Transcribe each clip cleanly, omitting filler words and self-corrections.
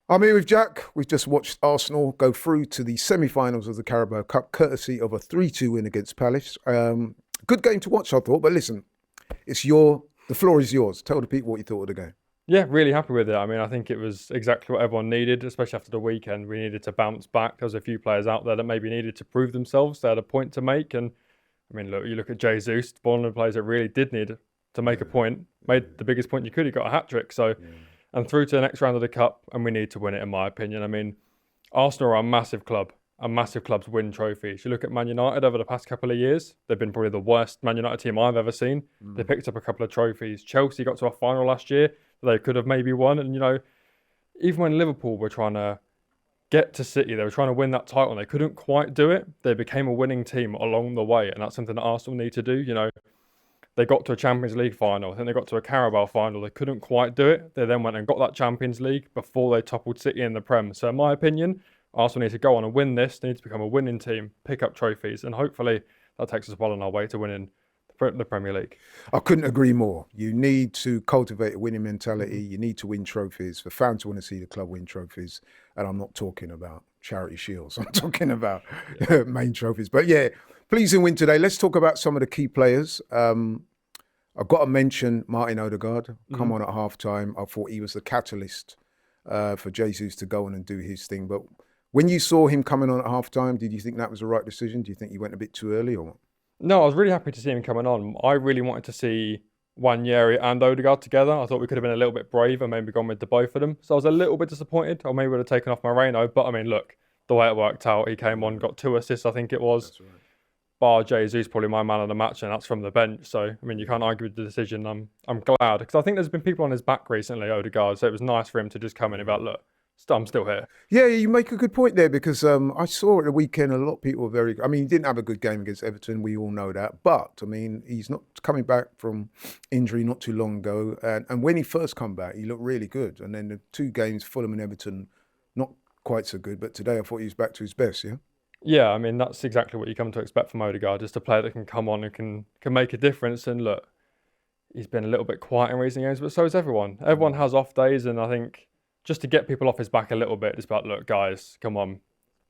I'm here with Jack. We've just watched Arsenal go through to the semi-finals of the Carabao Cup, courtesy of a 3-2 win against Palace. Good game to watch, I thought. But listen, the floor is yours. Tell the people what you thought of the game. Yeah, really happy with it. I mean, I think it was exactly what everyone needed, especially after the weekend. We needed to bounce back. There was a few players out there that maybe needed to prove themselves. They had a point to make. And I mean, look, you look at Jesus, one of the players that really did need to make a point, made the biggest point you could. He got a hat trick. So, and through to the next round of the cup, and we need to win it, in my opinion. I mean, Arsenal are a massive club, and massive clubs win trophies. You look at Man United over the past couple of years, they've been probably the worst Man United team I've ever seen. They picked up a couple of trophies. Chelsea got to a final last year that they could have maybe won. And, even when Liverpool were trying to get to City, they were trying to win that title and they couldn't quite do it. They became a winning team along the way. And that's something that Arsenal need to do. They got to a Champions League final. I think they got to a Carabao final. They couldn't quite do it. They then went and got that Champions League before they toppled City in the Prem. So in my opinion, Arsenal need to go on and win this. They need to become a winning team, pick up trophies, and hopefully that takes us well on our way to winning the Premier League. I couldn't agree more. You need to cultivate a winning mentality. You need to win trophies. For fans want to see the club win trophies. And I'm not talking about charity shields. I'm talking about main trophies. But yeah, pleasing win today. Let's talk about some of the key players. I've got to mention Martin Odegaard. Come on at halftime. I thought he was the catalyst for Jesus to go on and do his thing. But when you saw him coming on at halftime, did you think that was the right decision? Do you think he went a bit too early or what? No, I was really happy to see him coming on. I really wanted to see Wanyeri and Odegaard together. I thought we could have been a little bit braver, maybe gone with the both of them. So I was a little bit disappointed. Or maybe would have taken off Moreno. But I mean, look, the way it worked out, he came on, got 2 assists, I think it was. That's right. Bar Jesus, probably my man of the match, and that's from the bench. So I mean, you can't argue with the decision. I'm glad because I think there's been people on his back recently, Odegaard. So it was nice for him to just come in and be like, look, I'm still here. Yeah, you make a good point there because I saw at the weekend a lot of people were very. I mean, he didn't have a good game against Everton. We all know that. But I mean, he's not coming back from injury not too long ago, and when he first come back, he looked really good. And then the 2 games, Fulham and Everton, not quite so good. But today, I thought he was back to his best. Yeah. Yeah, I mean that's exactly what you come to expect from Odegaard, just a player that can come on and can make a difference. And look, he's been a little bit quiet in recent games, but so is everyone. Everyone has off days, and I think just to get people off his back a little bit, it's about, look, guys, come on,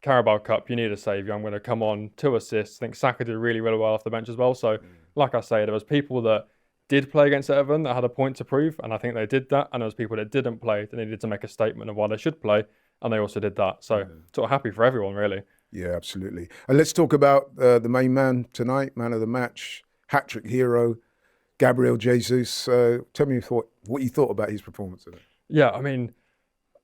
Carabao Cup, you need a saviour. I'm going to come on, 2 assists. I think Saka did really, really well off the bench as well. So, like I say, there was people that did play against Everton that had a point to prove, and I think they did that. And there was people that didn't play that needed to make a statement of why they should play, and they also did that. So, sort of happy for everyone, really. Yeah, absolutely. And let's talk about the main man tonight, man of the match, hat-trick hero, Gabriel Jesus. Tell me what you thought about his performance today. Yeah, I mean,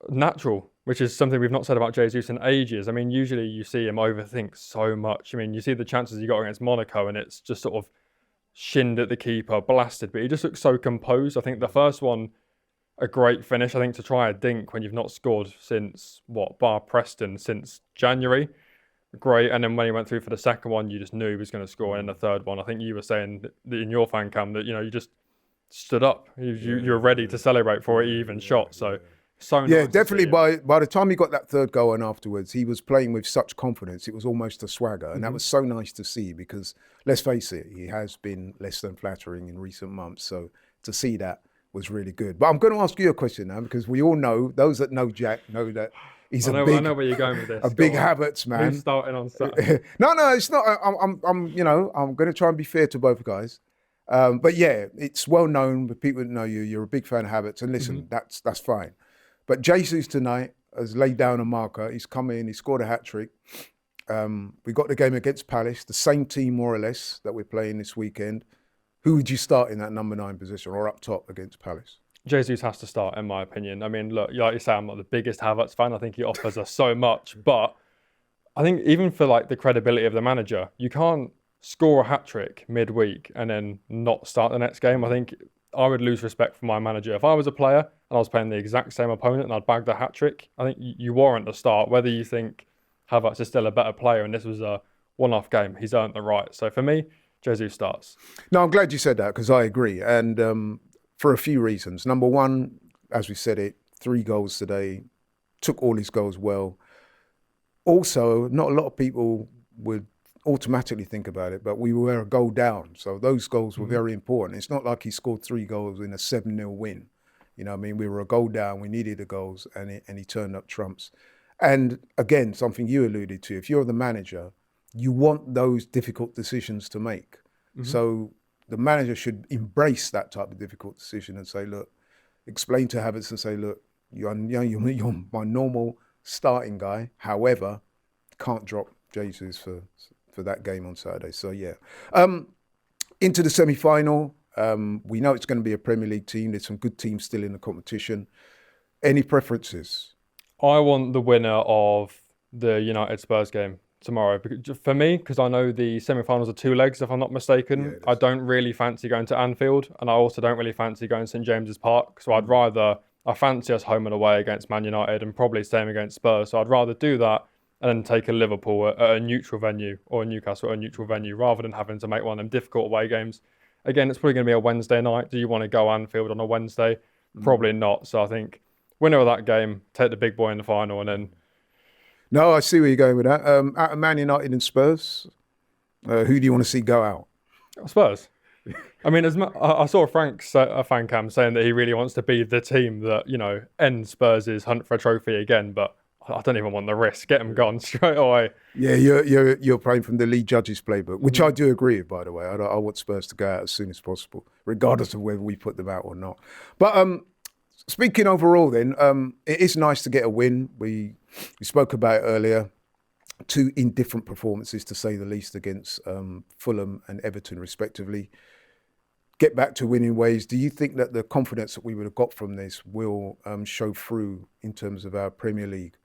natural, which is something we've not said about Jesus in ages. I mean, usually you see him overthink so much. I mean, you see the chances he got against Monaco and it's just sort of shinned at the keeper, blasted, but he just looks so composed. I think the first one, a great finish. I think to try a dink when you've not scored since, bar Preston, since January. Great. And then when he went through for the second one, you just knew he was going to score. And in the third one, I think you were saying that in your fan cam that, you just stood up. You were ready to celebrate for it, he even shot. So nice. Yeah, definitely. By the time he got that third goal and afterwards, he was playing with such confidence. It was almost a swagger. And that was so nice to see because, let's face it, he has been less than flattering in recent months. So to see that was really good. But I'm going to ask you a question now because we all know, those that know Jack know that he's I know where you're going with this. A big habits man. Who's starting on Saturday? No, it's not. I'm going to try and be fair to both guys. But yeah, it's well known, but people that know you, you're a big fan of habits. And listen, that's fine. But Jesus tonight has laid down a marker. He's come in, he scored a hat-trick. We got the game against Palace, the same team more or less that we're playing this weekend. Who would you start in that number 9 position or up top against Palace? Jesus has to start, in my opinion. I mean, look, like you say, I'm not the biggest Havertz fan. I think he offers us so much. But I think even for the credibility of the manager, you can't score a hat-trick midweek and then not start the next game. I think I would lose respect for my manager. If I was a player and I was playing the exact same opponent and I'd bagged a hat-trick, I think you warrant the start. Whether you think Havertz is still a better player and this was a one-off game, he's earned the right. So for me, Jesus starts. No, I'm glad you said that because I agree. And for a few reasons. Number one, as we said it, 3 goals today, took all his goals well. Also, not a lot of people would automatically think about it, but we were a goal down. So those goals were very important. It's not like he scored 3 goals in a 7-0 win. You know what I mean? We were a goal down, we needed the goals, and he turned up trumps. And again, something you alluded to, if you're the manager, you want those difficult decisions to make. So the manager should embrace that type of difficult decision and say, look, explain to Havertz and say, look, you're my normal starting guy. However, can't drop Jesus for that game on Saturday. So yeah. Into the semi-final. We know it's going to be a Premier League team. There's some good teams still in the competition. Any preferences? I want the winner of the United Spurs game tomorrow. For me, because I know the semi-finals are 2 legs, if I'm not mistaken. I don't really fancy going to Anfield, and I also don't really fancy going to St James's Park. So I fancy us home and away against Man United and probably same against Spurs. So I'd rather do that and then take a Liverpool at a neutral venue or a Newcastle at a neutral venue rather than having to make one of them difficult away games. Again, it's probably going to be a Wednesday night. Do you want to go Anfield on a Wednesday? Probably not. So I think winner of that game, take the big boy in the final, and then. No, I see where you're going with that. Out of Man United and Spurs, who do you want to see go out? Spurs. I mean, I saw Frank's fan cam saying that he really wants to be the team that, ends Spurs' hunt for a trophy again, but I don't even want the risk. Get them gone straight away. Yeah, you're playing from the lead judges playbook, which I do agree with, by the way. I want Spurs to go out as soon as possible, regardless of whether we put them out or not. But speaking overall then, it is nice to get a win. We spoke about it earlier. 2 indifferent performances, to say the least, against Fulham and Everton, respectively. Get back to winning ways. Do you think that the confidence that we would have got from this will show through in terms of our Premier League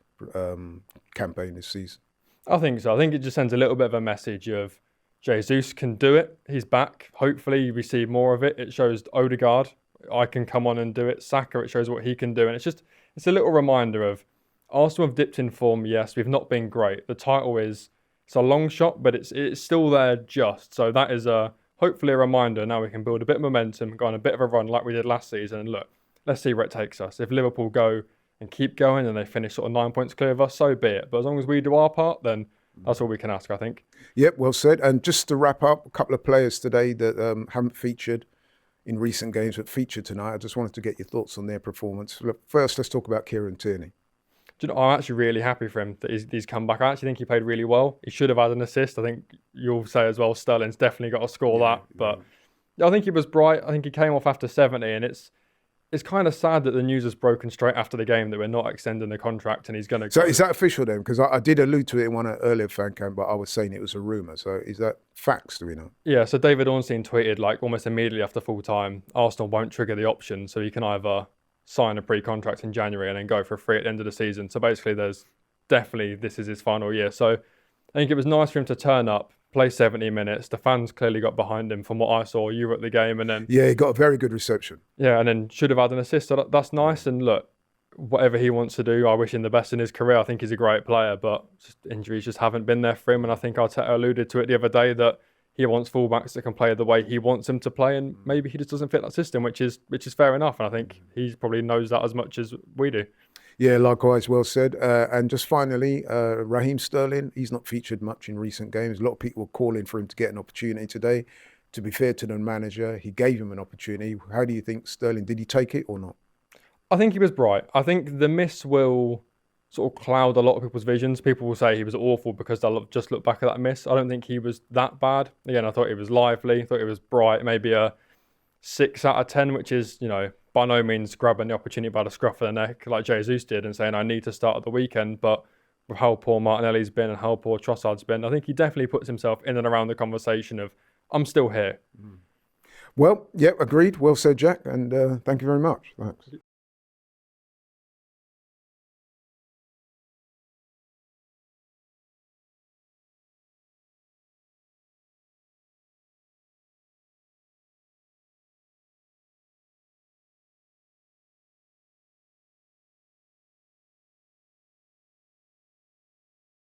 campaign this season? I think so. I think it just sends a little bit of a message of Jesus can do it. He's back. Hopefully we see more of it. It shows Odegaard, I can come on and do it. Saka, it shows what he can do. And it's a little reminder of Arsenal have dipped in form. Yes, we've not been great. The title it's a long shot, but it's still there just. So that is hopefully a reminder. Now we can build a bit of momentum, go on a bit of a run like we did last season. And look, let's see where it takes us. If Liverpool go and keep going and they finish sort of 9 points clear of us, so be it. But as long as we do our part, then that's all we can ask, I think. Yep, well said. And just to wrap up, a couple of players today that haven't featured in recent games but featured tonight. I just wanted to get your thoughts on their performance. Look, first, let's talk about Kieran Tierney. I'm actually really happy for him that he's come back. I actually think he played really well. He should have had an assist. I think you'll say as well, Sterling's definitely got to score that. But I think he was bright. I think he came off after 70, and it's kind of sad that the news was broken straight after the game that we're not extending the contract and he's going to. So is that official then? Because I did allude to it in one earlier fan camp, but I was saying it was a rumour. So is that facts? Do we know? Yeah. So David Ornstein tweeted almost immediately after full time, Arsenal won't trigger the option, so he can either sign a pre-contract in January and then go for free at the end of the season. So basically, this is his final year. So I think it was nice for him to turn up, play 70 minutes. The fans clearly got behind him from what I saw. You were at the game, and then he got a very good reception. Yeah, and then should have had an assist. So that's nice. And look, whatever he wants to do, I wish him the best in his career. I think he's a great player, but injuries just haven't been there for him. And I think Arteta alluded to it the other day that he wants fullbacks that can play the way he wants them to play, and maybe he just doesn't fit that system, which is fair enough. And I think he probably knows that as much as we do. Yeah, likewise, well said. And just finally, Raheem Sterling, he's not featured much in recent games. A lot of people were calling for him to get an opportunity today. To be fair to the manager, he gave him an opportunity. How do you think Sterling, did he take it or not? I think he was bright. I think the miss will sort of cloud a lot of people's visions. People will say he was awful because they'll just look back at that miss. I don't think he was that bad. Again, I thought he was lively. I thought he was bright. Maybe a 6 out of 10, which is, by no means grabbing the opportunity by the scruff of the neck like Jesus did and saying, I need to start at the weekend. But with how poor Martinelli's been and how poor Trossard's been, I think he definitely puts himself in and around the conversation of, I'm still here. Well, yeah, agreed. Well said, Jack. And thank you very much. Thanks.